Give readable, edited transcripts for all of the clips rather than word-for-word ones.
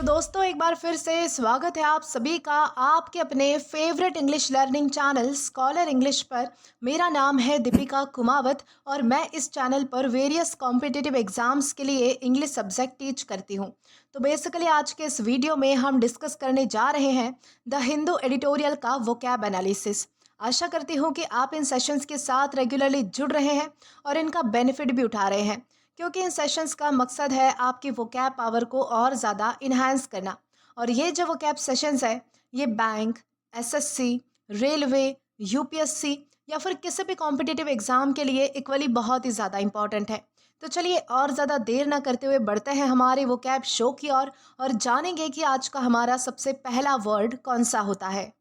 तो दोस्तों एक बार फिर से स्वागत है आप सभी का आपके अपने favourite English learning channel scholar English पर। मेरा नाम है दीपिका कुमावत और मैं इस चैनल पर वेरियस कॉम्पिटिटिव एग्जाम्स के लिए इंग्लिश सब्जेक्ट टीच करती हूँ। तो बेसिकली आज के इस वीडियो में हम डिस्कस करने जा रहे हैं द हिंदू एडिटोरियल का वोकैब एनालिसिस। आशा करती हूँ कि आप इन सेशंस के साथ रेगुलरली जुड़ रहे हैं और इनका बेनिफिट भी उठा रहे हैं, क्योंकि इन सेशंस का मकसद है आपकी वोकैब पावर को और ज़्यादा इन्हांस करना। और ये जो वोकैब सेशंस है ये बैंक, एसएससी, रेलवे, यूपीएससी या फिर किसी भी कॉम्पिटिटिव एग्ज़ाम के लिए इक्वली बहुत ही ज़्यादा इंपॉर्टेंट है। तो चलिए और ज़्यादा देर ना करते हुए बढ़ते हैं हमारे वोकैब शो की ओर और जानेंगे कि आज का हमारा सबसे पहला वर्ड कौन सा होता है।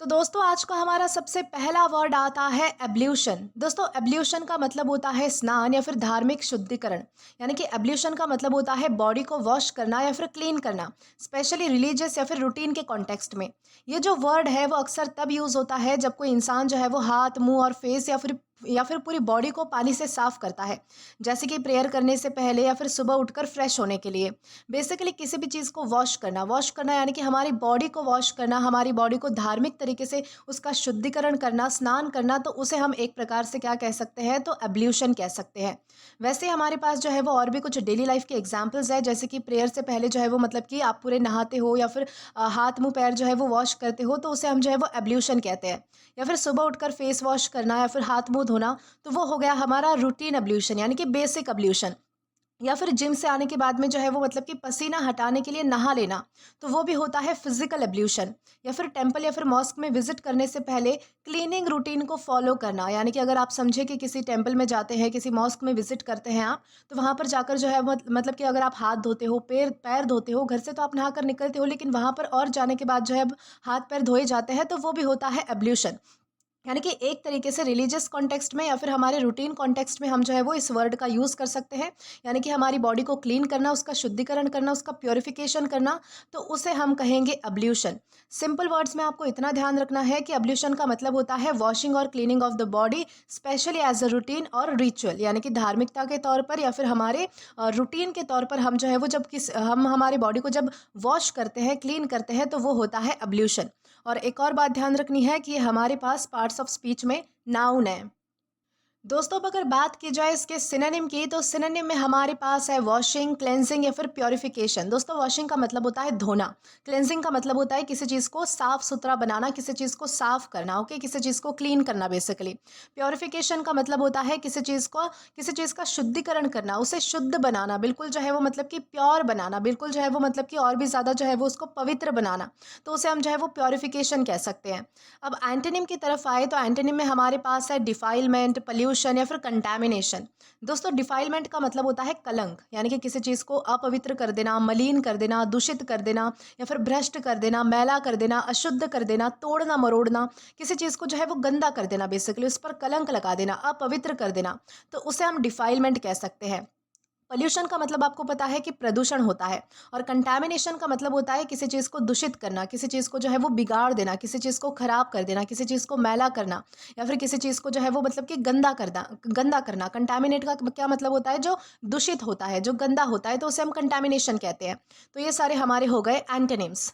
तो दोस्तों आज का हमारा सबसे पहला वर्ड आता है एब्ल्यूशन। दोस्तों एब्ल्यूशन का मतलब होता है स्नान या फिर धार्मिक शुद्धिकरण। यानी कि एब्ल्यूशन का मतलब होता है बॉडी को वॉश करना या फिर क्लीन करना, स्पेशली रिलीजियस या फिर रूटीन के कॉन्टेक्स्ट में। ये जो वर्ड है वो अक्सर तब यूज़ होता है जब कोई इंसान जो है वो हाथ, मुंह और फेस या फिर पूरी बॉडी को पानी से साफ करता है, जैसे कि प्रेयर करने से पहले या फिर सुबह उठकर फ्रेश होने के लिए। बेसिकली किसी भी चीज़ को वॉश करना यानी कि हमारी बॉडी को वॉश करना, हमारी बॉडी को धार्मिक तरीके से उसका शुद्धिकरण करना, स्नान करना, तो उसे हम एक प्रकार से क्या कह सकते हैं, तो एब्ल्यूशन कह सकते हैं। वैसे हमारे पास जो है वो और भी कुछ डेली लाइफ के एग्जाम्पल्स है, जैसे कि प्रेयर से पहले जो है वो मतलब कि आप पूरे नहाते हो या फिर हाथ मुंह पैर जो है वो वॉश करते हो, तो उसे हम जो है वो एब्ल्यूशन कहते हैं। या फिर सुबह उठकर फेस वॉश करना या फिर हाथ मुंह धोना, तो वो हो गया हमारा रूटीन एब्ल्यूशन यानी कि बेसिक एब्ल्यूशन। या फिर जिम से आने के बाद में जो है वो मतलब कि पसीना हटाने के लिए नहा लेना, तो वो भी होता है फिजिकल एब्ल्यूशन। या फिर टेंपल या फिर मॉस्क में विजिट करने से पहले क्लीनिंग रूटीन को फॉलो करना, यानी कि अगर आप समझे कि किसी टेंपल में जाते हैं, किसी मॉस्क में विजिट करते हैं आप, तो वहाँ पर जाकर जो है मतलब कि अगर आप हाथ धोते हो, पैर पैर धोते हो, घर से तो आप नहा कर निकलते हो, लेकिन वहाँ पर और जाने के बाद जो है हाथ पैर धोए जाते हैं, तो वो भी होता है एब्ल्यूशन। यानी कि एक तरीके से रिलीजियस कॉन्टेक्स्ट में या फिर हमारे रूटीन कॉन्टेक्स्ट में हम जो है वो इस वर्ड का यूज़ कर सकते हैं। यानी कि हमारी बॉडी को क्लीन करना, उसका शुद्धिकरण करना, उसका प्योरिफिकेशन करना, तो उसे हम कहेंगे अब्ल्यूशन। सिंपल वर्ड्स में आपको इतना ध्यान रखना है कि अब्ल्यूशन का मतलब होता है वॉशिंग और cleaning of the body, specially as a routine और रिचुअल। यानी कि धार्मिकता के तौर पर या फिर हमारे रूटीन के तौर पर हम जो है वो हम हमारी बॉडी को जब वॉश करते हैं, क्लीन करते हैं, तो वो होता है अब्ल्यूशन। और एक और बात ध्यान रखनी है कि हमारे पास पार्ट्स ऑफ स्पीच में नाउन है। दोस्तों अब अगर बात की जाए इसके सिनोनिम की, तो सिनोनिम में हमारे पास है वॉशिंग, क्लेंजिंग या फिर प्योरिफिकेशन। दोस्तों वॉशिंग का मतलब होता है धोना, क्लेंजिंग का मतलब होता है किसी चीज़ को साफ सुथरा बनाना, किसी चीज़ को साफ करना, ओके, किसी चीज़ को क्लीन करना बेसिकली। प्योरिफिकेशन का मतलब होता है किसी चीज़ का शुद्धिकरण करना, उसे शुद्ध बनाना, बिल्कुल जो है वो मतलब कि प्योर बनाना, बिल्कुल जो है वो मतलब कि और भी ज़्यादा जो है वो उसको पवित्र बनाना, तो उसे हम जो है वो प्योरिफिकेशन कह सकते हैं। अब एंटोनिम की तरफ आए तो एंटोनिम में हमारे पास है डिफाइलमेंट, पोल्यूशन या फिर कंटामिनेशन। दोस्तों डिफाइलमेंट का मतलब होता है कलंक, यानी कि किसी चीज़ को अपवित्र कर देना, मलिन कर देना, दूषित कर देना या फिर भ्रष्ट कर देना, मैला कर देना, अशुद्ध कर देना, तोड़ना मरोड़ना, किसी चीज़ को जो है वो गंदा कर देना, बेसिकली उस पर कलंक लगा देना, अपवित्र कर देना, तो उसे हम डिफाइलमेंट कह सकते हैं। पॉल्यूशन का मतलब आपको पता है कि प्रदूषण होता है। और कंटैमिनेशन का मतलब होता है किसी चीज़ को दूषित करना, किसी चीज़ को जो है वो बिगाड़ देना, किसी चीज़ को खराब कर देना, किसी चीज़ को मैला करना या फिर किसी चीज़ को जो है वो मतलब कि गंदा करना। कंटैमिनेट का क्या मतलब होता है, जो दूषित होता है, जो गंदा होता है, तो उसे हम कंटैमिनेशन कहते हैं। तो ये सारे हमारे हो गए एंटोनिम्स।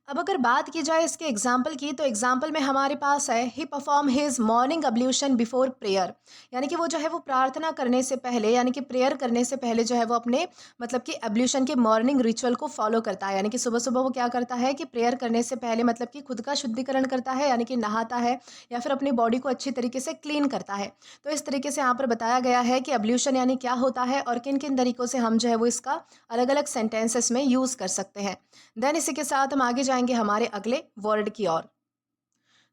अब अगर बात की जाए इसके एग्जाम्पल की, तो एग्जाम्पल में हमारे पास है he perform his morning ablution before prayer. यानी कि वो जो है वो प्रार्थना करने से पहले, यानी कि प्रेयर करने से पहले जो है वो अपने मतलब कि एब्ल्यूशन के मॉर्निंग रिचुअल को फॉलो करता है। यानी कि सुबह सुबह वो क्या करता है कि प्रेयर करने से पहले मतलब कि खुद का शुद्धिकरण करता है, यानी कि नहाता है या फिर अपनी बॉडी को अच्छी तरीके से क्लीन करता है। तो इस तरीके से यहाँ पर बताया गया है कि एब्ल्यूशन यानी क्या होता है और किन किन तरीकों से हम जो है वो इसका अलग अलग सेंटेंसेस में यूज़ कर सकते हैं। देन इसी के साथ हम आगे जाएंगे हमारे अगले वर्ड की ओर।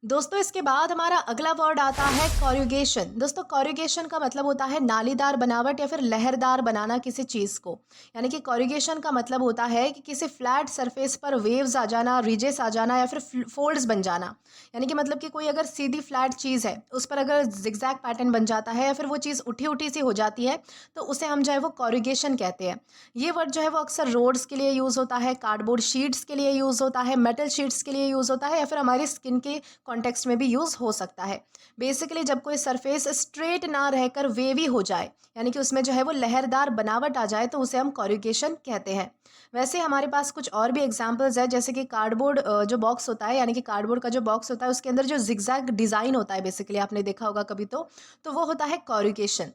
दोस्तों इसके बाद हमारा अगला वर्ड आता है कॉर्युगेशन। दोस्तों कॉर्युगेशन का मतलब होता है नालीदार बनावट या फिर लहरदार बनाना किसी चीज़ को। यानी कि कॉर्युगेशन का मतलब होता है कि किसी फ्लैट सरफेस पर वेव्स आ जाना, रिजेस आ जाना या फिर फोल्ड्स बन जाना। यानी कि मतलब कि कोई अगर सीधी फ्लैट चीज़ है, उस पर अगर जिगजैग पैटर्न बन जाता है या फिर वो चीज़ उठी उठी सी हो जाती है, तो उसे हम जो है वो कॉर्युगेशन कहते हैं। ये वर्ड जो है वो अक्सर रोड्स के लिए यूज़ होता है, कार्डबोर्ड शीट्स के लिए यूज़ होता है, मेटल शीट्स के लिए यूज़ होता है या फिर हमारी स्किन के कॉन्टेक्स्ट में भी यूज़ हो सकता है। बेसिकली जब कोई सरफेस स्ट्रेट ना रहकर वेवी हो जाए, यानी कि उसमें जो है वो लहरदार बनावट आ जाए, तो उसे हम कॉरुगेशन कहते हैं। वैसे हमारे पास कुछ और भी एग्जांपल्स है, जैसे कि कार्डबोर्ड जो बॉक्स होता है, यानी कि कार्डबोर्ड का जो बॉक्स होता है उसके अंदर जो जिगजैग डिज़ाइन होता है, बेसिकली आपने देखा होगा कभी तो वो होता है कॉरुगेशन।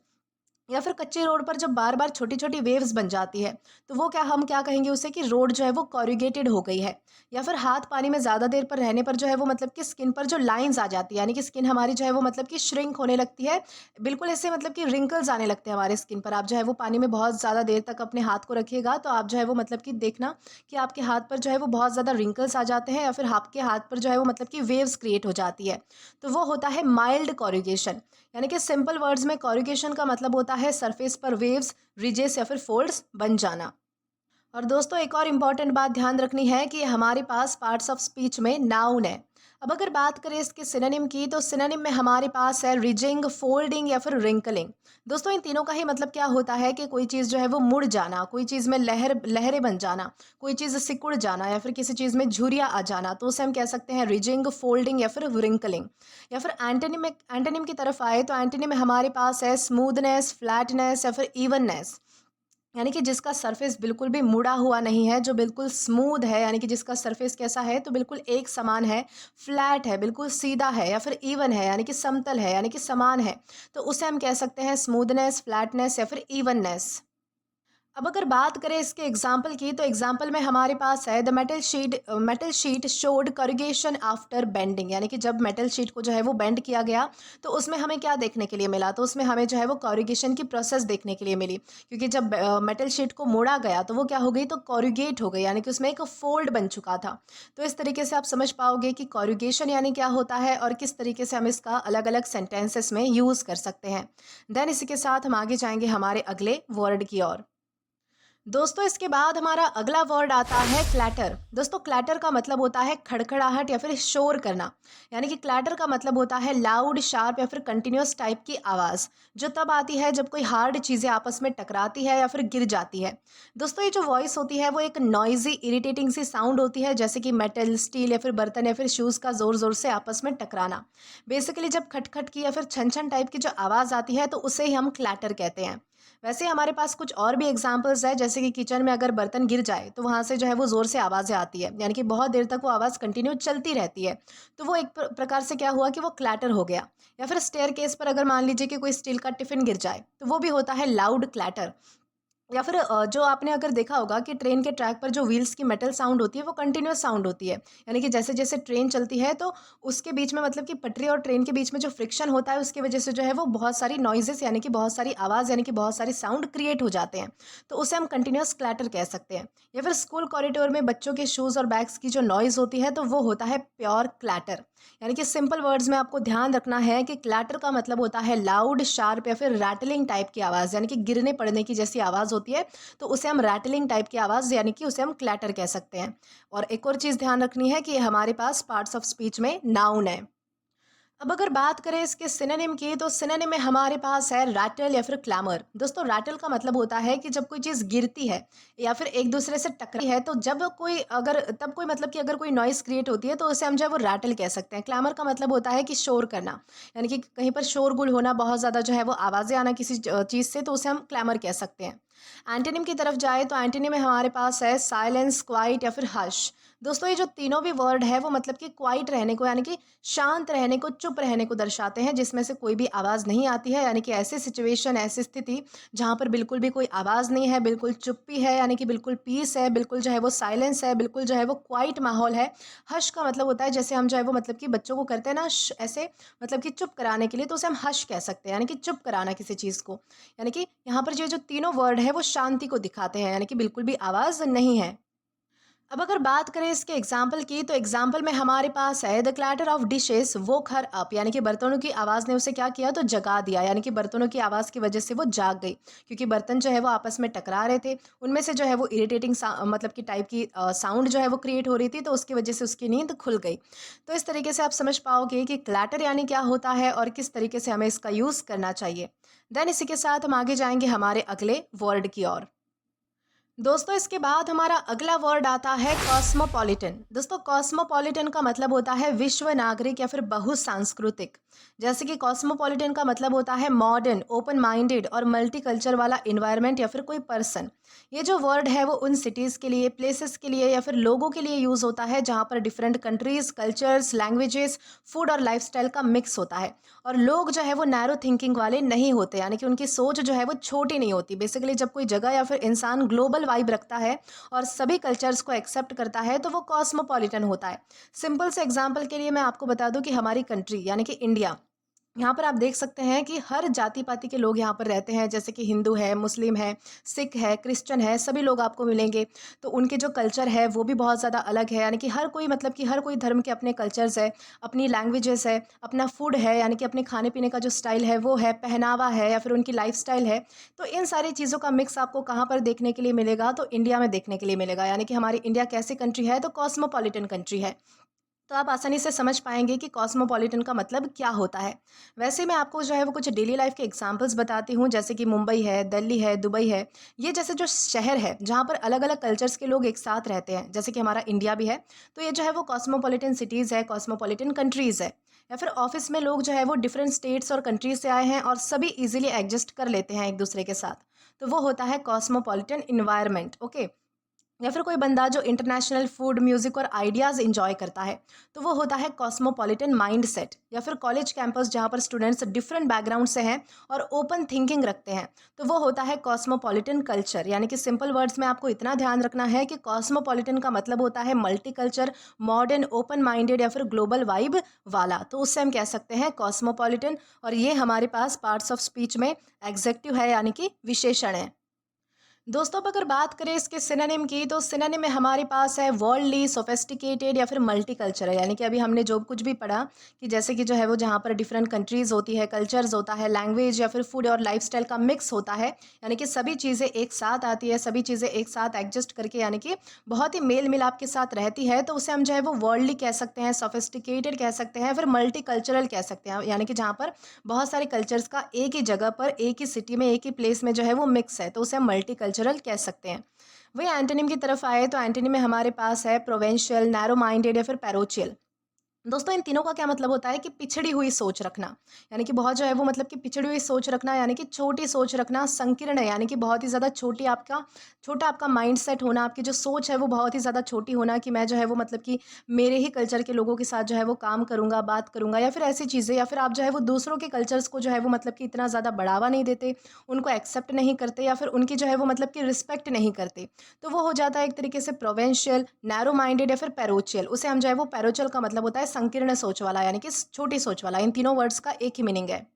या फिर कच्चे रोड पर जब बार बार छोटी छोटी वेव्स बन जाती है, तो वो क्या हम क्या कहेंगे उसे कि रोड जो है वो कॉरुगेटेड हो गई है। या फिर हाथ पानी में ज़्यादा देर पर रहने पर जो है वो मतलब कि स्किन पर जो लाइंस आ जाती है, यानी कि स्किन हमारी जो है वो मतलब कि श्रिंक होने लगती है, बिल्कुल ऐसे मतलब कि रिंकल्स आने लगते हैं हमारे स्किन पर। आप जो है वो पानी में बहुत ज़्यादा देर तक अपने हाथ को रखिएगा, तो आप जो है वो मतलब कि देखना कि आपके हाथ पर जो है वो बहुत ज़्यादा रिंकल्स आ जाते हैं, या फिर आपके हाथ पर जो है वो मतलब कि वेव्स क्रिएट हो जाती है, तो वो होता है माइल्ड कॉरुगेशन। यानी कि सिंपल वर्ड्स में कॉरुगेशन का मतलब होता है सरफेस पर वेव्स, रिजेस या फिर फोल्ड्स बन जाना। और दोस्तों एक और इम्पॉर्टेंट बात ध्यान रखनी है कि हमारे पास पार्ट्स ऑफ स्पीच में नाउन है। अब अगर बात करें इसके सिनोनिम की, तो सिनोनिम में हमारे पास है रिजिंग, फोल्डिंग या फिर रिंकलिंग। दोस्तों इन तीनों का ही मतलब क्या होता है कि कोई चीज़ जो है वो मुड़ जाना, कोई चीज़ में लहरें बन जाना, कोई चीज़ सिकुड़ जाना, या फिर किसी चीज़ में झुर्रियाँ आ जाना, तो उसे हम कह सकते हैं रिजिंग, फोल्डिंग या फिर रिंकलिंग। या फिर एंटोनिम की तरफ आए, तो एंटोनिम में हमारे पास है स्मूथनेस, फ्लैटनेस या फिर इवननेस। यानी कि जिसका सरफेस बिल्कुल भी मुड़ा हुआ नहीं है, जो बिल्कुल स्मूथ है, यानी कि जिसका सरफेस कैसा है तो बिल्कुल एक समान है, फ्लैट है, बिल्कुल सीधा है, या फिर इवन है यानी कि समतल है, यानी कि समान है, तो उसे हम कह सकते हैं स्मूथनेस, फ्लैटनेस या फिर इवननेस। अब अगर बात करें इसके एग्जाम्पल की, तो एग्जाम्पल में हमारे पास है the metal sheet showed corrugation after bending. यानी कि जब मेटल शीट को जो है वो बेंड किया गया, तो उसमें हमें क्या देखने के लिए मिला, तो उसमें हमें जो है वो कॉरुगेशन की प्रोसेस देखने के लिए मिली। क्योंकि जब मेटल शीट को मोड़ा गया, तो वो क्या हो गई, तो कॉरुगेट हो गई, यानी कि उसमें एक फोल्ड बन चुका था। तो इस तरीके से आप समझ पाओगे कि कॉरुगेशन यानी क्या होता है और किस तरीके से हम इसका अलग अलग सेंटेंसेस में यूज़ कर सकते हैं। देन इसी के साथ हम आगे जाएंगे हमारे अगले वर्ड की ओर। दोस्तों इसके बाद हमारा अगला वर्ड आता है क्लैटर। दोस्तों क्लैटर का मतलब होता है खड़खड़ाहट या फिर शोर करना। यानी कि क्लैटर का मतलब होता है लाउड, शार्प या फिर कंटिन्यूअस टाइप की आवाज़, जो तब आती है जब कोई हार्ड चीज़ें आपस में टकराती है या फिर गिर जाती है। दोस्तों ये जो वॉइस होती है वो एक नॉइजी इरिटेटिंग सी साउंड होती है, जैसे कि मेटल, स्टील या फिर बर्तन या फिर शूज़ का ज़ोर ज़ोर से आपस में टकराना। बेसिकली जब खटखट की या फिर छन छन टाइप की जो आवाज़ आती है, तो उसे ही हम क्लैटर कहते हैं। वैसे हमारे पास कुछ और भी एग्जांपल्स है, जैसे कि किचन में अगर बर्तन गिर जाए, तो वहाँ से जो है वो ज़ोर से आवाज़ें आती है, यानी कि बहुत देर तक वो आवाज़ कंटिन्यू चलती रहती है। तो वो एक प्रकार से क्या हुआ कि वो क्लैटर हो गया। या फिर स्टेयर केस पर अगर मान लीजिए कि कोई स्टील का टिफ़िन गिर जाए, तो वो भी होता है लाउड क्लैटर। या फिर जो आपने अगर देखा होगा कि ट्रेन के ट्रैक पर जो व्हील्स की मेटल साउंड होती है वो कंटिन्यूअस साउंड होती है। यानी कि जैसे जैसे ट्रेन चलती है, तो उसके बीच में मतलब कि पटरी और ट्रेन के बीच में जो फ्रिक्शन होता है, उसकी वजह से जो है वो बहुत सारी नॉइजेस, यानी कि बहुत सारी आवाज़, यानी कि बहुत सारी साउंड क्रिएट हो जाते हैं। तो उसे हम कंटिन्यूअस क्लैटर कह सकते हैं। या फिर स्कूल कॉरिडोर में बच्चों के शूज़ और बैग्स की जो नॉइज़ होती है, तो वो होता है प्योर क्लैटर। यानी कि सिंपल वर्ड्स में आपको ध्यान रखना है कि क्लैटर का मतलब होता है लाउड, शार्प या फिर रैटलिंग टाइप की आवाज़, यानी कि गिरने पड़ने की जैसी आवाज़ होती है, तो उसे हम रैटलिंग टाइप की आवाज़, यानी कि उसे हम क्लैटर कह सकते हैं। और एक और चीज़ ध्यान रखनी है कि हमारे पास पार्ट्स ऑफ स्पीच में नाउन है। अब अगर बात करें इसके सिनोनिम की, तो सिनोनिम में हमारे पास है रैटल या फिर क्लैमर। दोस्तों रैटल का मतलब होता है कि जब कोई चीज़ गिरती है या फिर एक दूसरे से टकराती है, तो जब कोई अगर तब कोई मतलब कि अगर कोई नॉइज़ क्रिएट होती है, तो उसे हम जो है वो रैटल कह सकते हैं। क्लैमर का मतलब होता है कि शोर करना, यानी कि कहीं पर शोरगुल होना, बहुत ज़्यादा जो है वो आवाज़ें आना किसी चीज़ से, तो उसे हम क्लैमर कह सकते हैं। एंटोनिम की तरफ जाए, तो एंटोनिम में हमारे पास है साइलेंस, क्वाइट या फिर हश। दोस्तों ये जो तीनों भी वर्ड है वो मतलब कि क्वाइट रहने को, यानी कि शांत रहने को, चुप रहने को दर्शाते हैं, जिसमें से कोई भी आवाज़ नहीं आती है। यानी कि ऐसी सिचुएशन, ऐसी स्थिति जहाँ पर बिल्कुल भी कोई आवाज़ नहीं है, बिल्कुल चुप्पी है, यानी कि बिल्कुल पीस है, बिल्कुल जो है वो साइलेंस है, बिल्कुल जो है वो क्वाइट माहौल है। हश का मतलब होता है, जैसे हम जो है वो मतलब कि बच्चों को करते हैं ना ऐसे, मतलब कि चुप कराने के लिए, तो उसे हम हश कह सकते हैं, यानी कि चुप कराना किसी चीज़ को। यानी कि यहाँ पर जो जो तीनों वर्ड है वो शांति को दिखाते हैं, यानी कि बिल्कुल भी आवाज़ नहीं है। अब अगर बात करें इसके एग्जाम्पल की, तो एग्जाम्पल में हमारे पास है the clatter of dishes woke her up. यानी कि बर्तनों की आवाज़ ने उसे क्या किया, तो जगा दिया, यानी कि बर्तनों की आवाज़ की वजह से वो जाग गई, क्योंकि बर्तन जो है वो आपस में टकरा रहे थे, उनमें से जो है वो इरिटेटिंग मतलब कि टाइप की साउंड जो है वो क्रिएट हो रही थी, तो उसकी वजह से उसकी नींद खुल गई। तो इस तरीके से आप समझ पाओगे कि क्लैटर यानी क्या होता है और किस तरीके से हमें इसका यूज़ करना चाहिए। देन इसी के साथ हम आगे जाएंगे हमारे अगले वर्ड की ओर। दोस्तों इसके बाद हमारा अगला वर्ड आता है कॉस्मोपॉलिटन। दोस्तों कॉस्मोपॉलिटन का मतलब होता है विश्व नागरिक या फिर बहुसांस्कृतिक। जैसे कि कॉस्मोपॉलिटन का मतलब होता है मॉडर्न, ओपन माइंडेड और मल्टी कल्चर वाला इन्वायरमेंट या फिर कोई पर्सन। ये जो वर्ड है वो उन सिटीज़ के लिए, प्लेसेस के लिए या फिर लोगों के लिए यूज़ होता है जहाँ पर different countries, cultures, languages, food और लाइफस्टाइल का मिक्स होता है। और लोग जो है वो नैरो थिंकिंग वाले नहीं होते, यानी कि उनकी सोच जो है वो छोटी नहीं होती। बेसिकली जब कोई जगह या फिर इंसान ग्लोबल वाइब रखता है और सभी कल्चर्स को एक्सेप्ट करता है तो वो कॉस्मोपॉलिटन होता है। सिंपल से एग्जांपल के लिए मैं आपको बता दूं कि हमारी कंट्री यानी कि इंडिया, यहाँ पर आप देख सकते हैं कि हर जाति पाति के लोग यहाँ पर रहते हैं। जैसे कि हिंदू है, मुस्लिम है, सिख है, क्रिश्चियन है, सभी लोग आपको मिलेंगे। तो उनके जो कल्चर है वो भी बहुत ज़्यादा अलग है, यानी कि हर कोई, मतलब कि हर कोई धर्म के अपने कल्चर्स है, अपनी लैंग्वेजेस है, अपना फूड है, यानी कि अपने खाने पीने का जो स्टाइल है वो है, पहनावा है या फिर उनकी लाइफस्टाइल है। तो इन सारी चीज़ों का मिक्स आपको कहाँ पर देखने के लिए मिलेगा? तो इंडिया में देखने के लिए मिलेगा। यानी कि हमारी इंडिया कैसी कंट्री है? तो कॉस्मोपॉलिटन कंट्री है। तो आप आसानी से समझ पाएंगे कि कॉस्मोपॉलिटन का मतलब क्या होता है। वैसे मैं आपको जो है वो कुछ डेली लाइफ के एग्जांपल्स बताती हूँ, जैसे कि मुंबई है, दिल्ली है, दुबई है। ये जैसे जो शहर है जहाँ पर अलग अलग कल्चर्स के लोग एक साथ रहते हैं, जैसे कि हमारा इंडिया भी है। तो ये जो है वो कॉस्मोपॉलिटन सिटीज़ है, कॉस्मोपॉलिटन कंट्रीज़ है। या फिर ऑफिस में लोग जो है वो डिफरेंट स्टेट्स और कंट्रीज से आए हैं और सभी इजीली एडजस्ट कर लेते हैं एक दूसरे के साथ। तो वो होता है कॉस्मोपॉलिटन इन्वायरमेंट। ओके। या फिर कोई बंदा जो इंटरनेशनल फूड, म्यूजिक और आइडियाज़ इंजॉय करता है, तो वो होता है कॉस्मोपॉलिटन माइंडसेट। या फिर कॉलेज कैंपस जहाँ पर स्टूडेंट्स डिफरेंट बैकग्राउंड से हैं और ओपन थिंकिंग रखते हैं, तो वो होता है कॉस्मोपॉलिटन कल्चर। यानी कि सिंपल वर्ड्स में आपको इतना ध्यान रखना है कि कॉस्मोपॉलिटन का मतलब होता है multi culture, modern, open minded या फिर ग्लोबल वाइब वाला। तो उससे हम कह सकते हैं कॉस्मोपॉलिटन। और ये हमारे पास पार्ट्स ऑफ स्पीच में एग्जेक्टिव है, यानी कि विशेषण है। दोस्तों अब अगर बात करें इसके सिनोनिम की, तो सिनोनिम में हमारे पास है वर्ल्डली, सोफिस्टिकेटेड या फिर मल्टीकल्चरल। यानी कि अभी हमने जो कुछ भी पढ़ा कि जैसे कि जो है वो जहाँ पर डिफरेंट कंट्रीज होती है, कल्चर्स होता है, लैंग्वेज या फिर फूड और लाइफस्टाइल का मिक्स होता है, यानी कि सभी चीज़ें एक साथ आती है, सभी चीज़ें एक साथ एडजस्ट करके, यानी कि बहुत ही मेल मिलाप के साथ रहती है। तो उसे हम जो है वो वर्ल्डली कह सकते हैं, सोफिस्टिकेटेड कह सकते हैं, फिर मल्टीकल्चरल कह सकते हैं। यानी कि जहाँ पर बहुत सारे कल्चर्स का एक ही जगह पर, एक ही सिटी में, एक ही प्लेस में जो है वो मिक्स है, तो उसे हम मल्टी कल्चरल कह सकते हैं। वही एंटोनिम की तरफ आए तो एंटोनिम में हमारे पास है प्रोवेंशियल, नैरो माइंडेड या फिर पैरोचियल। दोस्तों इन तीनों का क्या मतलब होता है कि पिछड़ी हुई सोच रखना। यानी कि बहुत जो है वो, मतलब कि पिछड़ी हुई सोच रखना, यानी कि छोटी सोच रखना, संकीर्ण है, यानी कि बहुत ही ज़्यादा छोटा आपका माइंड सेट होना, आपकी जो सोच है वो बहुत ही ज़्यादा छोटी होना कि मैं जो है वो, मतलब कि मेरे ही कल्चर के लोगों के साथ जो है वो काम करूँगा, बात करूँगा या फिर ऐसी चीज़ें। या फिर आप जो है वो दूसरों के कल्चर्स को जो है वो, मतलब कि इतना ज़्यादा बढ़ावा नहीं देते, उनको एक्सेप्ट नहीं करते या फिर उनकी जो है वो, मतलब कि रिस्पेक्ट नहीं करते। तो वो हो जाता है एक तरीके से प्रोवेंशियल, नैरो माइंडेड या फिर पैरोचियल। उसे हम जो है वो, पैरोचियल का मतलब होता है संकीर्ण सोच वाला, यानी कि छोटी सोच वाला। इन तीनों वर्ड्स का एक ही मीनिंग है।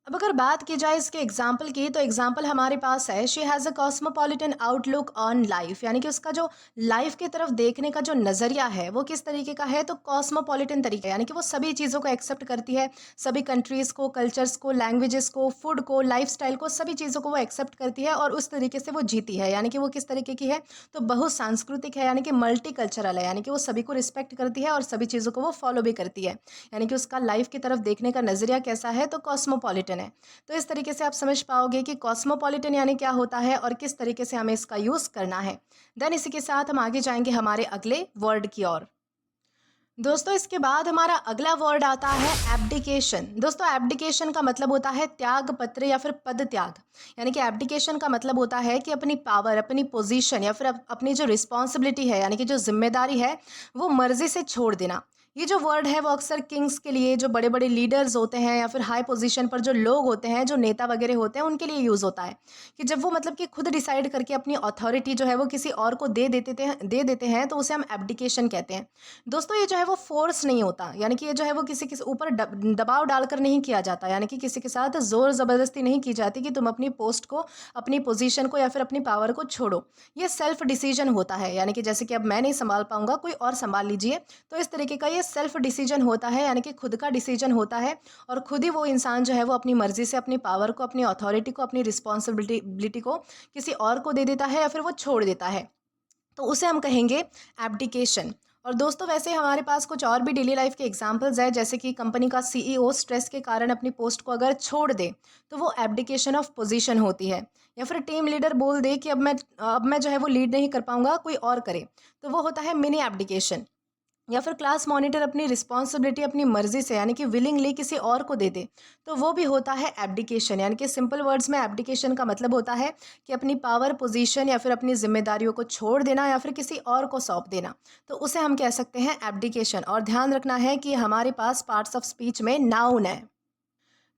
अब अगर बात की जाए इसके एग्जाम्पल की, तो एग्जाम्पल हमारे पास है she has a cosmopolitan outlook on life. यानी कि उसका जो लाइफ की तरफ देखने का जो नज़रिया है वो किस तरीके का है? तो कॉस्मोपॉलिटन तरीका, यानी कि वो सभी चीज़ों को एक्सेप्ट करती है, सभी कंट्रीज़ को, कल्चर्स को, लैंग्वेजेस को, फूड को, लाइफस्टाइल को, सभी चीज़ों को वो एक्सेप्ट करती है और उस तरीके से वो जीती है। यानी कि वो किस तरीके की है? तो बहुसांस्कृतिक है, यानी कि मल्टी कल्चरल है, यानी कि वो सभी को रिस्पेक्ट करती है और सभी चीज़ों को वो फॉलो भी करती है। यानी कि उसका लाइफ की तरफ देखने का नज़रिया कैसा है? तो कॉस्मोपॉलिटन है। तो इस तरीके से आप समझ पाओगे कि कॉस्मोपॉलिटन यानी क्या होता है और किस तरीके से हमें इसका यूज़ करना है। देन इसी के साथ हम आगे जाएंगे हमारे अगले वर्ड की ओर। दोस्तों इसके बाद हमारा अगला वर्ड आता है एब्डिकेशन। दोस्तों एब्डिकेशन का मतलब होता है त्याग पत्र या फिर पद त्याग। यानी कि एब्डिकेशन का मतलब होता है कि अपनी पावर, अपनी पोजीशन या फिर अपनी जो रिस्पॉन्सिबिलिटी है, यानी कि जो जिम्मेदारी है, वो मर्जी से छोड़ देना। ये जो वर्ड है वो अक्सर किंग्स के लिए, जो बड़े बड़े लीडर्स होते हैं या फिर हाई पोजीशन पर जो लोग होते हैं, जो नेता वगैरह होते हैं, उनके लिए यूज़ होता है। कि जब वो, मतलब कि खुद डिसाइड करके अपनी अथॉरिटी जो है वो किसी और को दे देते हैं तो उसे हम एब्डिकेशन कहते हैं। दोस्तों ये जो है वो फोर्स नहीं होता, यानी कि ये जो है वो किसी के ऊपर दबाव डालकर नहीं किया जाता, यानी कि किसी के साथ जोर ज़बरदस्ती नहीं की जाती कि तुम अपनी पोस्ट को, अपनी पोजीशन को या फिर अपनी पावर को छोड़ो। ये सेल्फ डिसीजन होता है, यानी कि जैसे कि अब मैं नहीं संभाल पाऊंगा, कोई और संभाल लीजिए। तो इस तरीके का ये सेल्फ डिसीजन होता है, यानी कि खुद का डिसीजन होता है। और खुद ही वो इंसान जो है वो अपनी मर्जी से अपनी पावर को, अपनी अथॉरिटी को, अपनी रिस्पॉन्सिबिलिटी को किसी और को दे देता है या फिर वो छोड़ देता है। तो उसे हम कहेंगे एब्डिकेशन। और दोस्तों वैसे हमारे पास कुछ और भी डेली लाइफ के एग्जांपल्स है, जैसे कि कंपनी का सीईओ स्ट्रेस के कारण अपनी पोस्ट को अगर छोड़ दे तो वो एब्डिकेशन ऑफ पोजीशन होती है। या फिर टीम लीडर बोल दे कि अब मैं जो है वो लीड नहीं कर पाऊँगा, कोई और करे, तो वो होता है मिनी एब्डिकेशन। या फिर क्लास मॉनिटर अपनी रिस्पॉन्सिबिलिटी अपनी मर्जी से यानी कि विलिंगली किसी और को दे दे, तो वो भी होता है एब्डिकेशन। यानी कि सिंपल वर्ड्स में एब्डिकेशन का मतलब होता है कि अपनी पावर पोजीशन या फिर अपनी जिम्मेदारियों को छोड़ देना या फिर किसी और को सौंप देना, तो उसे हम कह सकते हैं एब्डिकेशन। और ध्यान रखना है कि हमारे पास पार्ट्स ऑफ स्पीच में नाउन है।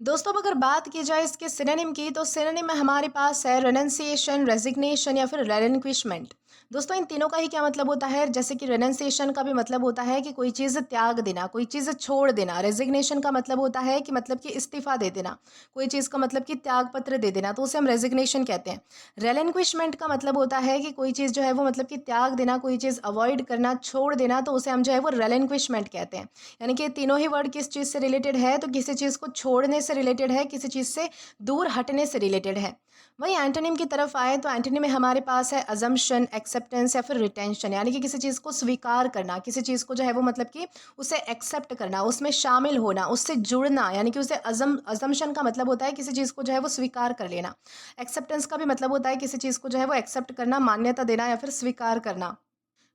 दोस्तों, अब अगर बात की जाए इसके सिनोनिम की, तो सिनोनिम में हमारे पास है रेनंसिएशन, रेजिग्नेशन या फिर रेलिंक्विशमेंट। दोस्तों, इन तीनों का ही क्या मतलब होता है? जैसे कि रेनंसिएशन का भी मतलब होता है कि कोई चीज़ त्याग देना, कोई चीज़ छोड़ देना। रेजिग्नेशन का मतलब होता है कि मतलब कि इस्तीफा दे देना, कोई चीज़ का मतलब कि त्याग पत्र दे देना, तो उसे हम रेजिग्नेशन कहते हैं। रेलिंक्विशमेंट का मतलब होता है कि कोई चीज़ जो है वो मतलब कि त्याग देना, कोई चीज़ अवॉइड करना, छोड़ देना, तो उसे हम जो है वो रेलिंक्विशमेंट कहते हैं। यानी कि तीनों ही वर्ड किस चीज़ से रिलेटेड है? तो किसी चीज़ को छोड़ने से रिलेटेड है, किसी चीज़ से दूर हटने से रिलेटेड है। वहीं एंटोनिम की तरफ आए तो एंटोनिम में हमारे पास है अजम्पशन, एक्सेप्टेंस या फिर रिटेंशन। यानी कि किसी चीज़ को स्वीकार करना, किसी चीज़ को जो है वो मतलब कि उसे एक्सेप्ट करना, उसमें शामिल होना, उससे जुड़ना। यानी कि उसे अजम्पशन का मतलब होता है किसी चीज़ को जो है वो स्वीकार कर लेना। एक्सेप्टेंस का भी मतलब होता है किसी चीज़ को जो है वो एक्सेप्ट करना, मान्यता देना या फिर स्वीकार करना।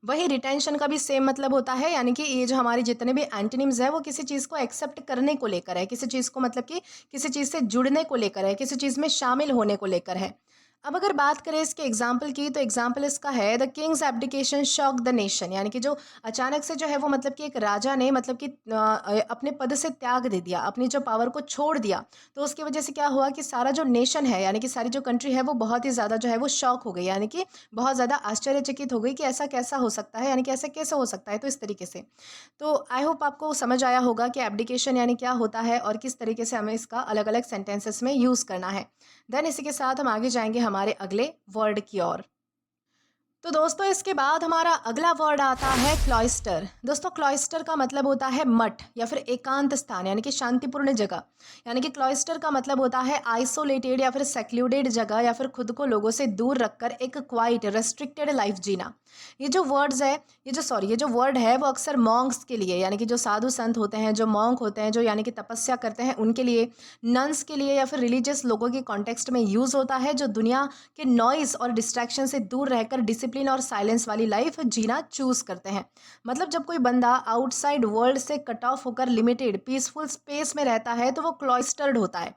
वही रिटेंशन का भी सेम मतलब होता है। यानी कि ये जो हमारे जितने भी एंटोनिम्स है वो किसी चीज़ को एक्सेप्ट करने को लेकर है, किसी चीज़ को मतलब कि किसी चीज़ से जुड़ने को लेकर है, किसी चीज़ में शामिल होने को लेकर है। अब अगर बात करें इसके एग्जाम्पल की, तो एग्जाम्पल इसका है the Kings abdication shock the nation. यानी कि जो अचानक से जो है वो मतलब कि एक राजा ने मतलब कि अपने पद से त्याग दे दिया, अपनी जो पावर को छोड़ दिया, तो उसकी वजह से क्या हुआ कि सारा जो नेशन है यानी कि सारी जो कंट्री है वो बहुत ही ज़्यादा जो है वो शॉक हो गई, यानी कि बहुत ज़्यादा आश्चर्यचकित हो गई कि ऐसा कैसा हो सकता है, यानी कि ऐसा कैसे हो सकता है। तो इस तरीके से, तो आई होप आपको समझ आया होगा कि एब्डिकेशन यानी क्या होता है और किस तरीके से हमें इसका अलग अलग सेंटेंसेस में यूज़ करना है। देन इसी के साथ हम आगे जाएंगे हमारे अगले वर्ड की ओर। तो दोस्तों, इसके बाद हमारा अगला वर्ड आता है क्लॉइस्टर। दोस्तों, क्लॉइस्टर का मतलब होता है मठ या फिर एकांत स्थान, यानी कि शांतिपूर्ण जगह। यानी कि क्लॉइस्टर का मतलब होता है आइसोलेटेड या फिर सेक्लूडेड जगह या फिर खुद को लोगों से दूर रखकर एक क्वाइट रेस्ट्रिक्टेड लाइफ जीना। ये जो वर्ड्स है, ये जो वर्ड है वो अक्सर मॉन्क्स के लिए, यानी कि जो साधु संत होते हैं, जो मॉन्क होते हैं, जो यानी कि तपस्या करते हैं, उनके लिए, नन्स के लिए या फिर रिलीजियस लोगों के कॉन्टेक्स्ट में यूज़ होता है, जो दुनिया के नॉइज़ और डिस्ट्रैक्शन से दूर रहकर डिसिप्लिन और साइलेंस वाली लाइफ जीना चूज़ करते हैं। मतलब जब कोई बंदा आउटसाइड वर्ल्ड से कट ऑफ होकर लिमिटेड पीसफुल स्पेस में रहता है तो वो क्लॉइस्टर्ड होता है।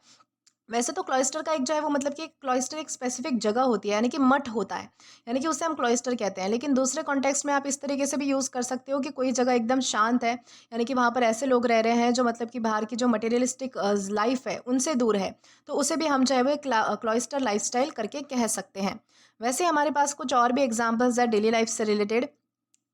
वैसे तो क्लॉइस्टर का एक जो है वो मतलब कि क्लॉइस्टर एक स्पेसिफिक जगह होती है, यानी कि मठ होता है, यानी कि उसे हम क्लॉइस्टर कहते हैं। लेकिन दूसरे कॉन्टेक्स्ट में आप इस तरीके से भी यूज़ कर सकते हो कि कोई जगह एकदम शांत है, यानी कि वहाँ पर ऐसे लोग रह रहे हैं जो मतलब कि बाहर की जो मटेरियलिस्टिक लाइफ है उनसे दूर है, तो उसे भी हम जो है वो क्लॉइस्टर लाइफस्टाइल करके कह सकते हैं। वैसे हमारे पास कुछ और भी एग्जाम्पल्स है डेली लाइफ से रिलेटेड।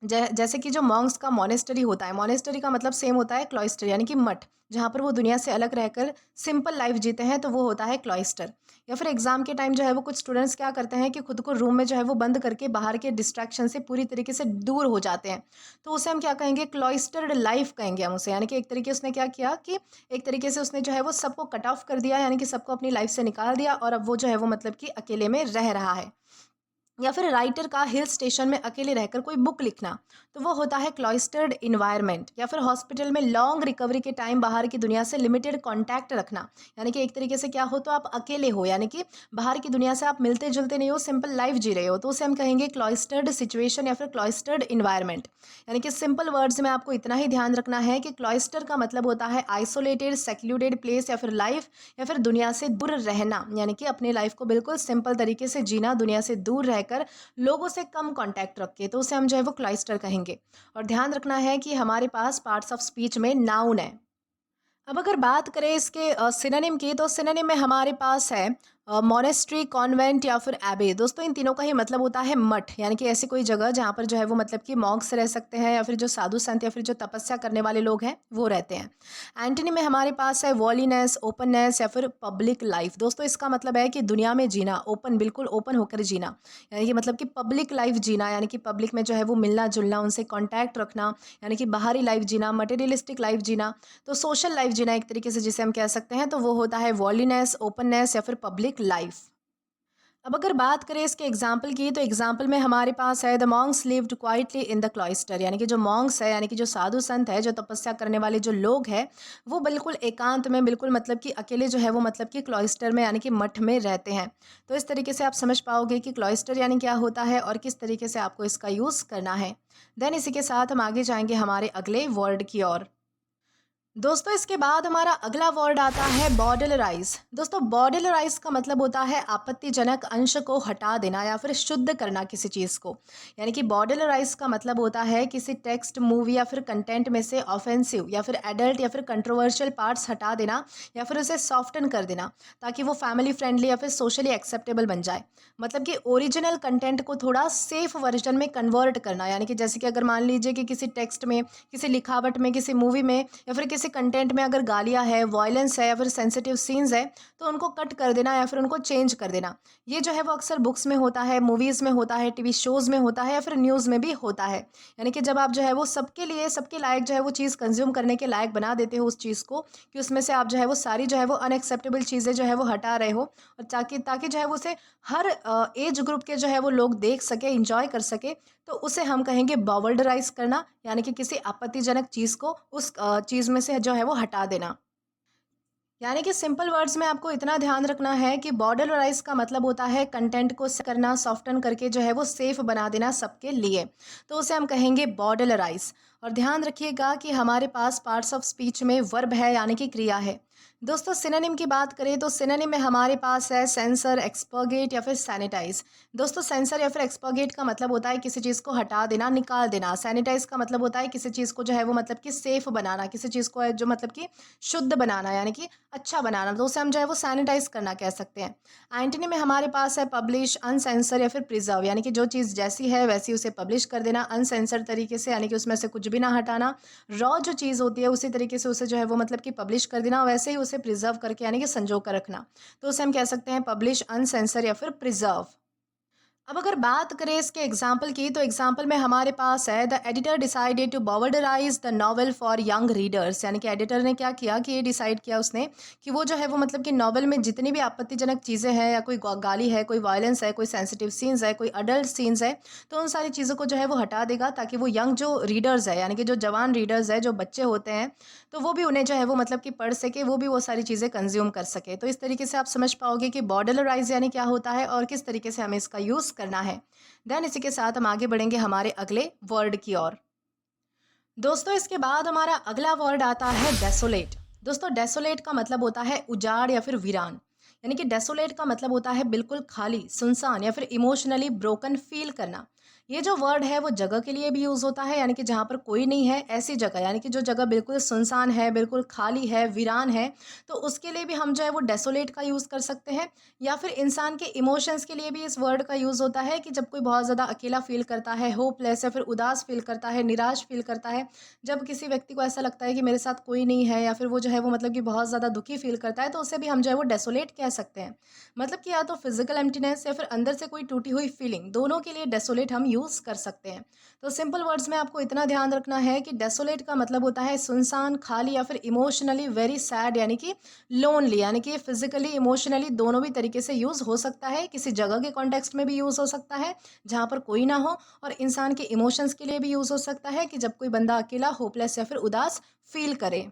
जैसे कि जो मॉन्क्स का मोनेस्टरी होता है, मोनेस्टरी का मतलब सेम होता है क्लॉइस्टर, यानी कि मठ, जहाँ पर वो दुनिया से अलग रहकर सिंपल लाइफ जीते हैं, तो वो होता है क्लॉइस्टर। या फिर एग्जाम के टाइम जो है वो कुछ स्टूडेंट्स क्या करते हैं कि खुद को रूम में जो है वो बंद करके बाहर के डिस्ट्रैक्शन से पूरी तरीके से दूर हो जाते हैं, तो उसे हम क्या कहेंगे? क्लॉइस्टर्ड लाइफ कहेंगे हम उसे। यानी कि एक तरीके उसने क्या किया कि एक तरीके से उसने जो है वो सबको कट ऑफ कर दिया, यानी कि सबको अपनी लाइफ से निकाल दिया, और अब वो जो है वो मतलब कि अकेले में रह रहा है। या फिर राइटर का हिल स्टेशन में अकेले रहकर कोई बुक लिखना, तो वो होता है क्लॉइस्टर्ड इन्वायरमेंट। या फिर हॉस्पिटल में लॉन्ग रिकवरी के टाइम बाहर की दुनिया से लिमिटेड कांटेक्ट रखना, यानी कि एक तरीके से क्या हो, तो आप अकेले हो, यानी कि बाहर की दुनिया से आप मिलते जुलते नहीं हो, सिंपल लाइफ जी रहे हो, तो उसे हम कहेंगे क्लॉइस्टर्ड सिचुएशन या फिर क्लॉइस्टर्ड इन्वायरमेंट। यानी कि सिंपल वर्ड्स में आपको इतना ही ध्यान रखना है कि क्लॉइस्टर का मतलब होता है आइसोलेटेड सेक्लूडेड प्लेस या फिर लाइफ, या फिर दुनिया से दूर रहना, यानी कि अपनी लाइफ को बिल्कुल सिंपल तरीके से जीना, दुनिया से दूर रहकर लोगों से कम कांटेक्ट रख के, तो उसे हम जो है वो क्लॉइस्टर कहेंगे। और ध्यान रखना है कि हमारे पास पार्ट्स ऑफ स्पीच में नाउन है। अब अगर बात करें इसके सिनोनिम की, तो सिनोनिम में हमारे पास है मोनेस्ट्री, कॉन्वेंट या फिर एबे। दोस्तों, इन तीनों का ही मतलब होता है मठ, यानी कि ऐसी कोई जगह जहाँ पर जो है वो मतलब कि मॉन्क्स रह सकते हैं, या फिर जो साधु संत या फिर जो तपस्या करने वाले लोग हैं वो रहते हैं। एंटनी में हमारे पास है वॉलीनेस, ओपननेस या फिर पब्लिक लाइफ। दोस्तों, इसका मतलब है कि दुनिया में जीना, ओपन, बिल्कुल ओपन होकर जीना, यानी कि मतलब कि पब्लिक लाइफ जीना, यानी कि पब्लिक में जो है वो मिलना जुलना, उनसे कॉन्टैक्ट रखना, यानी कि बाहरी लाइफ जीना, मटेरियलिस्टिक लाइफ जीना, तो सोशल लाइफ जीना एक तरीके से जिसे हम कह सकते हैं, तो वो होता है वॉलीनेस, ओपननेस या फिर पब्लिक लाइफ। अब अगर बात करें इसके एग्जाम्पल की, तो एग्जाम्पल में हमारे पास है the Monks lived quietly in the cloister, यानी कि जो मॉन्क्स है यानी कि जो साधु संत है, जो तपस्या करने वाले जो लोग हैं, वो बिल्कुल एकांत में, बिल्कुल मतलब कि अकेले जो है वो मतलब कि क्लॉइस्टर में यानी कि मठ में रहते हैं। तो इस तरीके से आप समझ पाओगे कि क्लॉइस्टर यानी क्या होता है और किस तरीके से आपको इसका यूज़ करना है। देन इसी के साथ हम आगे जाएंगे हमारे अगले वर्ड की ओर। दोस्तों इसके बाद हमारा अगला वर्ड आता है बॉडलराइज। दोस्तों बॉडलराइज का मतलब होता है आपत्तिजनक अंश को हटा देना या फिर शुद्ध करना किसी चीज़ को। यानी कि बॉडलराइज का मतलब होता है किसी टेक्स्ट, मूवी या फिर कंटेंट में से ऑफेंसिव या फिर एडल्ट या फिर कंट्रोवर्शियल पार्ट्स हटा देना या फिर उसे सॉफ्टन कर देना, ताकि वो फैमिली फ्रेंडली या फिर सोशली एक्सेप्टेबल बन जाए। मतलब कि ओरिजिनल कंटेंट को थोड़ा सेफ वर्जन में कन्वर्ट करना, यानी कि जैसे कि अगर मान लीजिए कि किसी टेक्स्ट में, किसी लिखावट में, किसी मूवी में या फिर किसी कंटेंट में अगर गालियाँ है, वॉयलेंस है या फिर सेंसिटिव सीन्स है, तो उनको कट कर देना या फिर उनको चेंज कर देना। ये जो है वो अक्सर बुक्स में होता है, मूवीज़ में होता है, टीवी शोज़ में होता है या फिर न्यूज़ में भी होता है। यानी कि जब आप जो है वो सबके लिए, सबके लायक जो है वो चीज़ कंज्यूम करने के लायक बना देते हो उस चीज़ को, कि उसमें से आप जो है वो सारी जो है वो अनएक्सेप्टेबल चीज़ें जो है वो हटा रहे हो, और ताकि ताकि जो है वो उसे हर एज ग्रुप के जो है वो लोग देख सके, इंजॉय कर सके, तो उसे हम कहेंगे बॉवर्डराइज करना, यानी कि किसी आपत्तिजनक चीज़ को उस चीज़ में से जो है वो हटा देना। यानी कि सिंपल वर्ड्स में आपको इतना ध्यान रखना है कि बॉर्डराइज का मतलब होता है कंटेंट को करना, सॉफ्टन करके जो है वो सेफ बना देना सबके लिए, तो उसे हम कहेंगे बॉर्डराइज। और ध्यान रखिएगा कि हमारे पास पार्ट्स ऑफ स्पीच में वर्ब है यानी कि क्रिया है। दोस्तों सिनोनिम की बात करें तो सिनोनिम में हमारे पास है सेंसर, एक्सपर्गेट या फिर सैनिटाइज। दोस्तों सेंसर या फिर एक्सपर्गेट का मतलब होता है किसी चीज़ को हटा देना, निकाल देना। सैनिटाइज का मतलब होता है किसी चीज़ को जो है वो मतलब कि सेफ बनाना, किसी चीज़ को जो मतलब कि शुद्ध बनाना, यानी कि अच्छा बनाना, तो उसे हम जो है वो सैनिटाइज करना कह सकते हैं। एंटनी में हमारे पास है पब्लिश, अनसेंसर या फिर प्रिजर्व, यानी कि जो चीज़ जैसी है वैसी उसे पब्लिश कर देना अनसेंसर तरीके से, यानी कि उसमें से कुछ भी ना हटाना। रॉ जो चीज़ होती है उसी तरीके से उसे जो है वो मतलब कि पब्लिश कर देना, वैसे ही उसे प्रिजर्व करके यानी कि संजो कर रखना, तो उसे हम कह सकते हैं पब्लिश, अनसेंसर या फिर प्रिजर्व। अब अगर बात करें इसके एग्जाम्पल की, तो एग्जाम्पल में हमारे पास है the editor decided to bowdlerize the novel for young readers, यानी कि एडिटर ने क्या किया कि ये डिसाइड किया उसने कि वो जो है वो मतलब कि नॉवल में जितनी भी आपत्तिजनक चीज़ें हैं, या कोई गाली है, कोई वायलेंस है, कोई सेंसिटिव सीन्स है, कोई अडल्ट सीन्स है, तो उन सारी चीज़ों को जो है वो हटा देगा, ताकि वो यंग जो रीडर्स है, यानी कि जो जवान रीडर्स है, जो बच्चे होते हैं, तो वो भी उन्हें जो है वो मतलब कि पढ़ सके, वो भी वो सारी चीज़ें कंज्यूम कर सके। तो इस तरीके से आप समझ पाओगे कि बॉर्डराइज यानी क्या होता है और किस तरीके से हमें इसका यूज़ करना है। देन इसी के साथ हम आगे बढ़ेंगे हमारे अगले वर्ड की ओर। दोस्तों इसके बाद हमारा अगला वर्ड आता है डेसोलेट। दोस्तों डेसोलेट का मतलब होता है उजाड़ या फिर वीरान। यानी कि डेसोलेट का मतलब होता है बिल्कुल खाली, सुनसान या फिर इमोशनली ब्रोकन फील करना। ये जो वर्ड है वो जगह के लिए भी यूज़ होता है, यानी कि जहाँ पर कोई नहीं है ऐसी जगह, यानी कि जो जगह बिल्कुल सुनसान है, बिल्कुल खाली है, वीरान है, तो उसके लिए भी हम जो है वो डेसोलेट का यूज़ कर सकते हैं। या फिर इंसान के इमोशंस के लिए भी इस वर्ड का यूज़ होता है कि जब कोई बहुत ज़्यादा अकेला फील करता है, होपलेस या फिर उदास फील करता है, निराश फील करता है, जब किसी व्यक्ति को ऐसा लगता है कि मेरे साथ कोई नहीं है, या फिर वो जो है वो मतलब कि बहुत ज़्यादा दुखी फील करता है, तो उसे भी हम जो है वो डेसोलेट कह सकते हैं। मतलब कि या तो फिजिकल एम्प्टीनेस या फिर अंदर से कोई टूटी हुई फीलिंग, दोनों के लिए डेसोलेट हम यूज़ कर सकते हैं। तो सिंपल वर्ड्स में आपको इतना ध्यान रखना है कि डेसोलेट का मतलब होता है सुनसान, खाली या फिर इमोशनली वेरी सैड, यानी कि लोनली, यानी कि फिजिकली, इमोशनली दोनों भी तरीके से यूज़ हो सकता है। किसी जगह के कॉन्टेक्स्ट में भी यूज़ हो सकता है जहाँ पर कोई ना हो, और इंसान के इमोशंस के लिए भी यूज़ हो सकता है कि जब कोई बंदा अकेला, होपलेस या फिर उदास फील करे।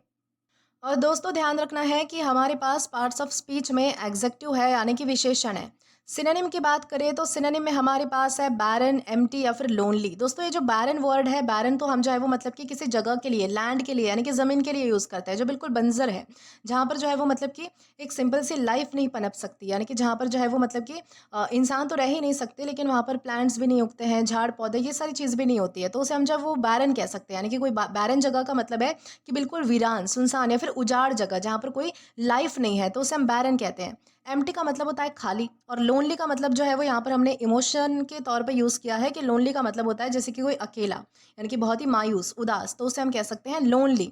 और दोस्तों ध्यान रखना है कि हमारे पास पार्ट्स ऑफ स्पीच में एग्जेक्टिव है यानी कि विशेषण है। सिनोनिम की बात करें तो सिनोनिम में हमारे पास है बैरन, एम्प्टी या फिर लोनली। दोस्तों ये जो बैरन वर्ड है, बैरन तो हम जो है वो मतलब कि किसी जगह के लिए, लैंड के लिए, यानी कि ज़मीन के लिए यूज़ करते हैं जो बिल्कुल बंजर है, जहाँ पर जो है वो मतलब कि एक सिंपल सी लाइफ नहीं पनप सकती, यानी कि जहाँ पर जो है वो मतलब कि इंसान तो रह ही नहीं सकते, लेकिन वहाँ पर प्लांट्स भी नहीं उगते हैं, झाड़ पौधे, ये सारी चीज़ भी नहीं होती है, तो उसे हम जब वो बैरन कह सकते हैं। यानी कि कोई बैरन जगह का मतलब है कि बिल्कुल वीरान, सुनसान या फिर उजाड़ जगह जहाँ पर कोई लाइफ नहीं है, तो उसे हम बैरन कहते हैं। एम्प्टी का मतलब होता है खाली, और लोनली का मतलब जो है वो यहाँ पर हमने इमोशन के तौर पे यूज़ किया है कि लोनली का मतलब होता है जैसे कि कोई अकेला, यानी कि बहुत ही मायूस, उदास, तो उसे हम कह सकते हैं लोनली।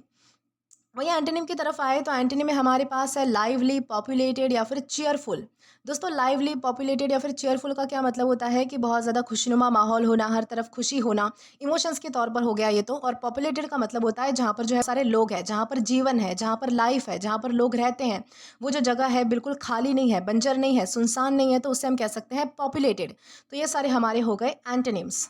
वहीं एंटोनिम की तरफ आए तो एंटोनिम में हमारे पास है लाइवली, पॉपुलेटेड या फिर चीयरफुल। दोस्तों लाइवली, पॉपुलेटेड या फिर चीयरफुल का क्या मतलब होता है कि बहुत ज़्यादा खुशनुमा माहौल होना, हर तरफ खुशी होना, इमोशंस के तौर पर हो गया ये तो। और पॉपुलेटेड का मतलब होता है जहाँ पर जो है सारे लोग हैं, जहाँ पर जीवन है, जहाँ पर लाइफ है, जहाँ पर लोग रहते हैं, वो जो जगह है बिल्कुल खाली नहीं है, बंजर नहीं है, सुनसान नहीं है, तो उसे हम कह सकते हैं पॉपुलेटेड। तो ये सारे हमारे हो गए एंटोनिम्स।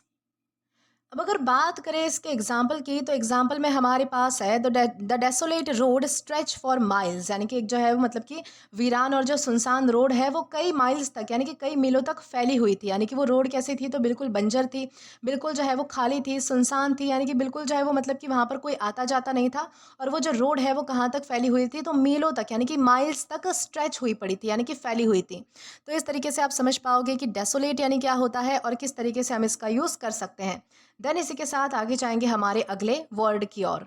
अब अगर बात करें इसके एग्जाम्पल की तो एग्जाम्पल में हमारे पास है the desolate road stretch for miles, यानी कि एक जो है वो मतलब कि वीरान और जो सुनसान रोड है वो कई माइल्स तक यानी कि कई मीलों तक फैली हुई थी। यानी कि वो रोड कैसी थी, तो बिल्कुल बंजर थी, बिल्कुल जो है वो खाली थी, सुनसान थी, यानी कि बिल्कुल जो है वो मतलब कि वहाँ पर कोई आता जाता नहीं था। और वो जो रोड है वो कहाँ तक फैली हुई थी, तो मीलों तक यानी कि माइल्स तक स्ट्रेच हुई पड़ी थी, यानी कि फैली हुई थी। तो इस तरीके से आप समझ पाओगे कि डेसोलेट यानी क्या होता है और किस तरीके से हम इसका यूज़ कर सकते हैं। देन इसी के साथ आगे जाएंगे हमारे अगले वर्ड की ओर।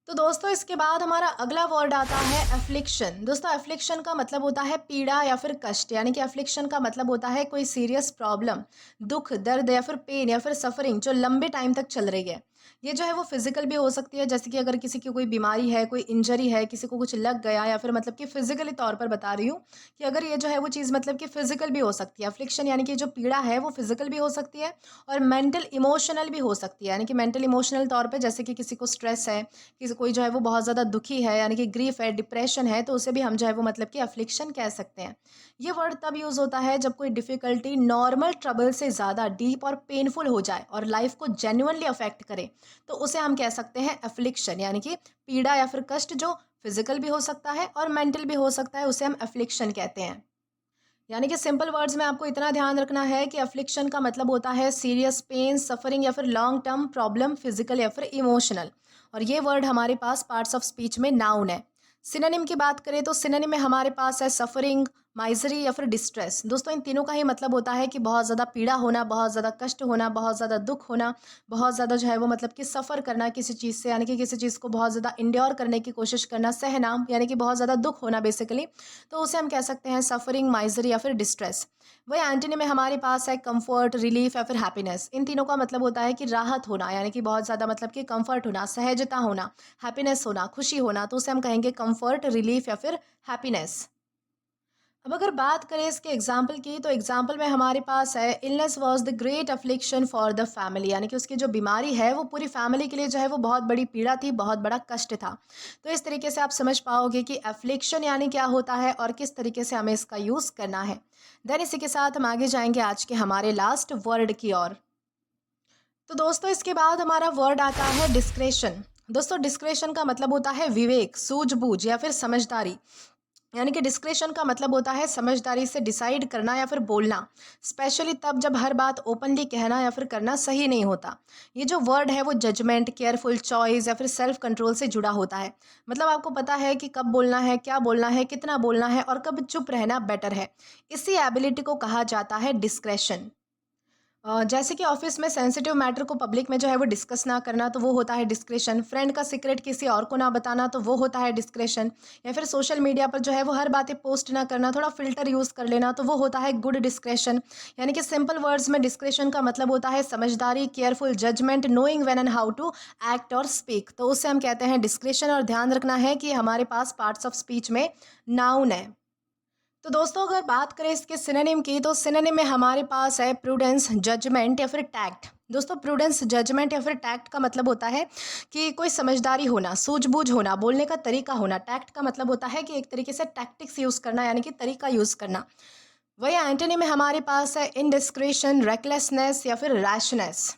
तो दोस्तों इसके बाद हमारा अगला वर्ड आता है एफ्लिक्शन। दोस्तों एफ्लिक्शन का मतलब होता है पीड़ा या फिर कष्ट, यानी कि एफ्लिक्शन का मतलब होता है कोई सीरियस प्रॉब्लम, दुख, दर्द या फिर पेन या फिर सफरिंग जो लंबे टाइम तक चल रही है। ये जो है वो फिजिकल भी हो सकती है, जैसे कि अगर किसी की कोई बीमारी है, कोई इंजरी है, किसी को कुछ लग गया, या फिर मतलब कि फिजिकली तौर पर बता रही हूँ कि अगर ये जो है वो चीज़ मतलब कि फिजिकल भी हो सकती है। एफ्लिक्शन यानी कि जो पीड़ा है वो फिजिकल भी हो सकती है और मेंटल इमोशनल भी हो सकती है। यानी कि मेंटल इमोशनल तौर पे जैसे कि किसी को स्ट्रेस है, किसी कोई जो है वो बहुत ज़्यादा दुखी है, यानी कि ग्रीफ है, डिप्रेशन है, तो उसे भी हम जो है वो मतलब कि अफ्लिक्शन कह सकते हैं। ये वर्ड तब यूज़ होता है जब कोई डिफ़िकल्टी नॉर्मल ट्रबल से ज़्यादा डीप और पेनफुल हो जाए और लाइफ को जेन्युइनली अफेक्ट करे, तो उसे हम कह सकते हैं अफ्लिक्शन। यानी कि पीड़ा या फिर कष्ट जो फिजिकल भी हो सकता है और मेंटल भी हो सकता है, उसे हम अफ्लिक्शन कहते हैं। यानी कि सिंपल वर्ड्स में आपको इतना ध्यान रखना है कि अफ्लिक्शन का मतलब होता है सीरियस पेन, सफरिंग या फिर लॉन्ग टर्म प्रॉब्लम, फिजिकल या फिर इमोशनल। और ये वर्ड हमारे पास पार्ट्स ऑफ स्पीच में नाउन है। सिनोनिम की बात करें तो सिनोनिम में हमारे पास है सफरिंग, माइजरी या फिर डिस्ट्रेस। दोस्तों इन तीनों का ही मतलब होता है कि बहुत ज़्यादा पीड़ा होना, बहुत ज़्यादा कष्ट होना, बहुत ज़्यादा दुख होना, बहुत ज़्यादा जो है वो मतलब कि सफ़र करना किसी चीज़ से, यानी कि किसी चीज़ को बहुत ज़्यादा इंड्योर करने की कोशिश करना, सहना, यानी कि बहुत ज़्यादा दुख होना बेसिकली। तो उसे हम कह सकते हैं सफरिंग, माइजरी या फिर डिस्ट्रेस। वही एंटोनिम में हमारे पास है कंफर्ट, रिलीफ या फिर हैप्पीनेस। इन तीनों का मतलब होता है कि राहत होना, यानी कि बहुत ज़्यादा मतलब कि कंफर्ट होना, सहजता होना, हैप्पीनेस होना, खुशी होना, तो उसे हम कहेंगे कंफर्ट, रिलीफ या फिर हैप्पीनेस। अब अगर बात करें इसके एग्जाम्पल की तो एग्जाम्पल में हमारे पास है illness was the great affliction for the family, यानी कि उसकी जो बीमारी है वो पूरी फैमिली के लिए जो है वो बहुत बड़ी पीड़ा थी, बहुत बड़ा कष्ट था। तो इस तरीके से आप समझ पाओगे कि एफ्लिक्शन यानी क्या होता है और किस तरीके से हमें इसका यूज़ करना है। देन इसी के साथ हम आगे जाएंगे आज के हमारे लास्ट वर्ड की ओर। तो दोस्तों इसके बाद हमारा वर्ड आता है डिस्क्रेशन। दोस्तों डिस्क्रेशन का मतलब होता है विवेक, सूझबूझ या फिर समझदारी। यानी कि डिस्क्रेशन का मतलब होता है समझदारी से डिसाइड करना या फिर बोलना, स्पेशली तब जब हर बात ओपनली कहना या फिर करना सही नहीं होता। ये जो वर्ड है वो जजमेंट, केयरफुल चॉइस या फिर सेल्फ कंट्रोल से जुड़ा होता है। मतलब आपको पता है कि कब बोलना है, क्या बोलना है, कितना बोलना है और कब चुप रहना बेटर है। इसी एबिलिटी को कहा जाता है डिस्क्रेशन। जैसे कि ऑफिस में सेंसिटिव मैटर को पब्लिक में जो है वो डिस्कस ना करना, तो वो होता है डिस्क्रेशन। फ्रेंड का सीक्रेट किसी और को ना बताना, तो वो होता है डिस्क्रेशन। या फिर सोशल मीडिया पर जो है वो हर बातें पोस्ट ना करना, थोड़ा फिल्टर यूज़ कर लेना, तो वो होता है गुड डिस्क्रेशन। यानी कि सिंपल वर्ड्स में डिस्क्रेशन का मतलब होता है समझदारी, careful judgement, knowing when and how to act और स्पीक, तो उससे हम कहते हैं डिस्क्रेशन। और ध्यान रखना है कि हमारे पास पार्ट्स ऑफ स्पीच में नाउन है। तो दोस्तों अगर बात करें इसके सिनोनिम की तो सिनोनिम में हमारे पास है प्रूडेंस, जजमेंट या फिर टैक्ट। दोस्तों प्रूडेंस, जजमेंट या फिर टैक्ट का मतलब होता है कि कोई समझदारी होना, सूझबूझ होना, बोलने का तरीका होना। टैक्ट का मतलब होता है कि एक तरीके से टैक्टिक्स यूज़ करना, यानी कि तरीका यूज़ करना। वही एंटोनी में हमारे पास है इनडिस्क्रेशन, रेकलेसनेस या फिर रैशनेस।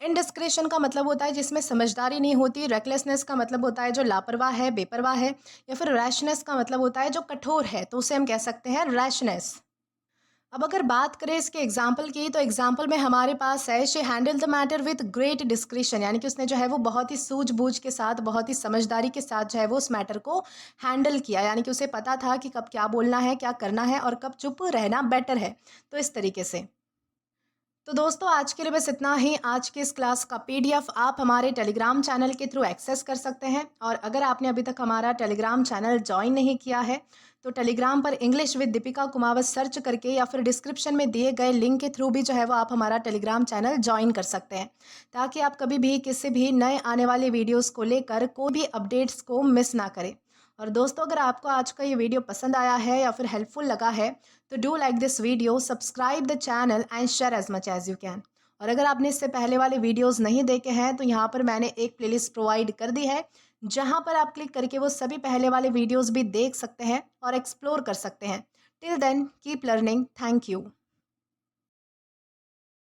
इनडिस्क्रेशन का मतलब होता है जिसमें समझदारी नहीं होती। रेकलेसनेस का मतलब होता है जो लापरवाह है, बेपरवाह है। या फिर रैशनेस का मतलब होता है जो कठोर है, तो उसे हम कह सकते हैं रैशनेस। अब अगर बात करें इसके एग्जाम्पल की तो एग्जाम्पल में हमारे पास है she handle the matter with great discretion, यानी कि उसने जो है वो बहुत ही सूझबूझ के साथ, बहुत ही समझदारी के साथ जो है वो उस मैटर को हैंडल किया। यानी कि उसे पता था कि कब क्या बोलना है, क्या करना है और कब चुप रहना बेटर है। तो इस तरीके से। तो दोस्तों आज के लिए बस इतना ही। आज की इस क्लास का पीडीएफ आप हमारे टेलीग्राम चैनल के थ्रू एक्सेस कर सकते हैं। और अगर आपने अभी तक हमारा टेलीग्राम चैनल ज्वाइन नहीं किया है तो टेलीग्राम पर English with Deepika Kumawat search करके या फिर डिस्क्रिप्शन में दिए गए लिंक के थ्रू भी जो है वो आप हमारा टेलीग्राम चैनल ज्वाइन कर सकते हैं, ताकि आप कभी भी किसी भी नए आने वाले वीडियोज़ को लेकर कोई भी अपडेट्स को मिस ना करें। और दोस्तों अगर आपको आज का ये वीडियो पसंद आया है या फिर हेल्पफुल लगा है तो do like this video, subscribe the channel and share as much as you can. और अगर आपने इससे पहले वाले वीडियोस नहीं देखे हैं तो यहाँ पर मैंने एक प्लेलिस्ट प्रोवाइड कर दी है, जहाँ पर आप क्लिक करके वो सभी पहले वाले वीडियोस भी देख सकते हैं और एक्सप्लोर कर सकते हैं। Till then keep learning. Thank you.